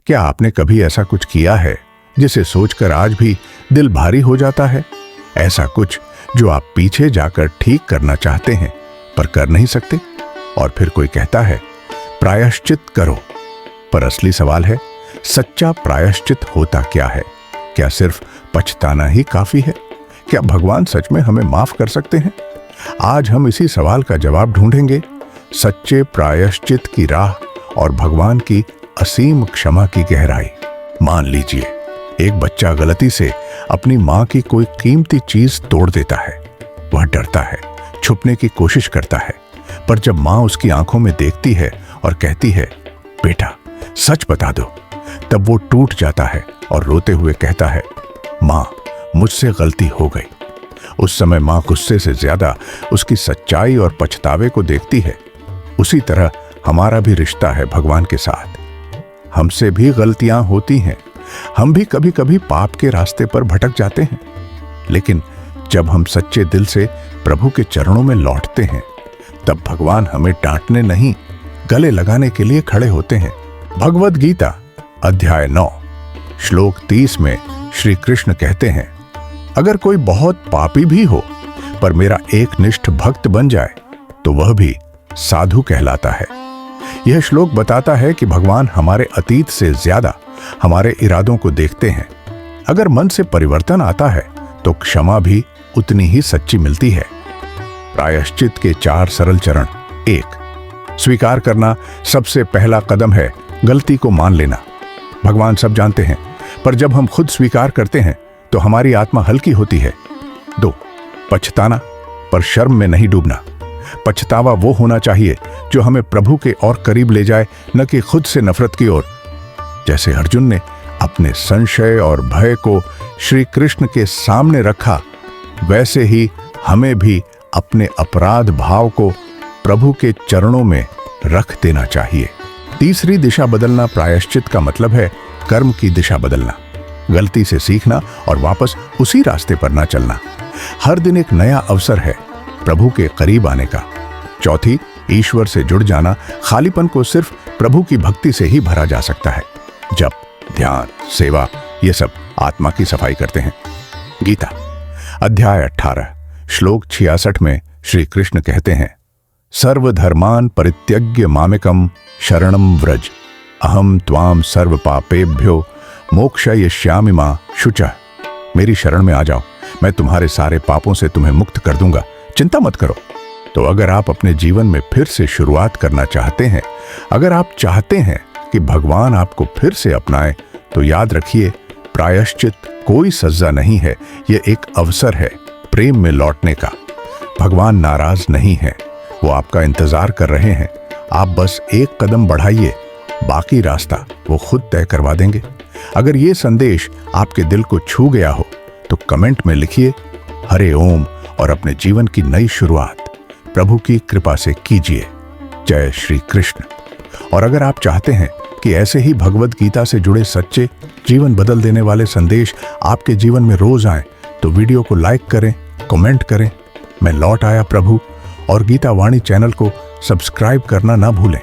क्या आपने कभी ऐसा कुछ किया है जिसे सोचकर आज भी दिल भारी हो जाता है? ऐसा कुछ जो आप पीछे जाकर ठीक करना चाहते हैं पर कर नहीं सकते? और फिर कोई कहता है प्रायश्चित करो, पर असली सवाल है सच्चा प्रायश्चित होता क्या है? क्या सिर्फ पछताना ही काफी है? क्या भगवान सच में हमें माफ कर सकते हैं? आज हम इसी सवाल का जवाब ढूंढेंगे, सच्चे प्रायश्चित की राह और भगवान की असीम क्षमा की गहराई। मान लीजिए एक बच्चा गलती से अपनी मां की कोई कीमती चीज तोड़ देता है। वह डरता है, छुपने की कोशिश करता है, पर जब मां उसकी आंखों में देखती है और कहती है बेटा सच बता दो, तब वो टूट जाता है और रोते हुए कहता है मां मुझसे गलती हो गई। उस समय मां गुस्से से ज्यादा उसकी सच्चाई और पछतावे को देखती है। उसी तरह हमारा भी रिश्ता है भगवान के साथ। हमसे भी गलतियां होती हैं, हम भी कभी कभी पाप के रास्ते पर भटक जाते हैं, लेकिन जब हम सच्चे दिल से प्रभु के चरणों में लौटते हैं तब भगवान हमें डांटने नहीं गले लगाने के लिए खड़े होते हैं। भगवद गीता अध्याय 9 श्लोक 30 में श्री कृष्ण कहते हैं, अगर कोई बहुत पापी भी हो पर मेरा एक निष्ठ भक्त बन जाए तो वह भी साधु कहलाता है। यह श्लोक बताता है कि भगवान हमारे अतीत से ज्यादा हमारे इरादों को देखते हैं। अगर मन से परिवर्तन आता है तो क्षमा भी उतनी ही सच्ची मिलती है। प्रायश्चित के 4 सरल चरण। 1, स्वीकार करना। सबसे पहला कदम है गलती को मान लेना। भगवान सब जानते हैं, पर जब हम खुद स्वीकार करते हैं तो हमारी आत्मा हल्की होती है। 2, पछताना, पर शर्म में नहीं डूबना। पछतावा वो होना चाहिए जो हमें प्रभु के और करीब ले जाए, न कि खुद से नफरत की ओर। जैसे अर्जुन ने अपने संशय और भय को श्री कृष्ण के सामने रखा, वैसे ही हमें भी अपने अपराध भाव को प्रभु के चरणों में रख देना चाहिए। तीसरी, दिशा बदलना। प्रायश्चित का मतलब है कर्म की दिशा बदलना, गलती से सीखना और वापस उसी रास्ते पर ना चलना। हर दिन एक नया अवसर है प्रभु के करीब आने का। चौथी, ईश्वर से जुड़ जाना। खालीपन को सिर्फ प्रभु की भक्ति से ही भरा जा सकता है। जप, ध्यान, सेवा, ये सब आत्मा की सफाई करते हैं। गीता अध्याय 18 श्लोक 66 में श्री कृष्ण कहते हैं, सर्वधर्मान परित्यज्य मामेकम शरणम व्रज, अहम त्वाम सर्व पापेभ्यो मोक्षयिष्यामि मा शुचः। मेरी शरण में आ जाओ, मैं तुम्हारे सारे पापों से तुम्हें मुक्त कर दूंगा, चिंता मत करो। तो अगर आप अपने जीवन में फिर से शुरुआत करना चाहते हैं, अगर आप चाहते हैं कि भगवान आपको फिर से अपनाए, तो याद रखिए प्रायश्चित कोई सजा नहीं है, यह एक अवसर है प्रेम में लौटने का। भगवान नाराज नहीं है, वो आपका इंतजार कर रहे हैं। आप बस एक कदम बढ़ाइए, बाकी रास्ता वो खुद तय करवा देंगे। अगर ये संदेश आपके दिल को छू गया हो तो कमेंट में लिखिए हरे ओम और अपने जीवन की नई शुरुआत प्रभु की कृपा से कीजिए। जय श्री कृष्ण। और अगर आप चाहते हैं कि ऐसे ही भगवद गीता से जुड़े सच्चे जीवन बदल देने वाले संदेश आपके जीवन में रोज आएं, तो वीडियो को लाइक करें, कमेंट करें। मैं लौट आया प्रभु और गीता वाणी चैनल को सब्सक्राइब करना ना भूलें।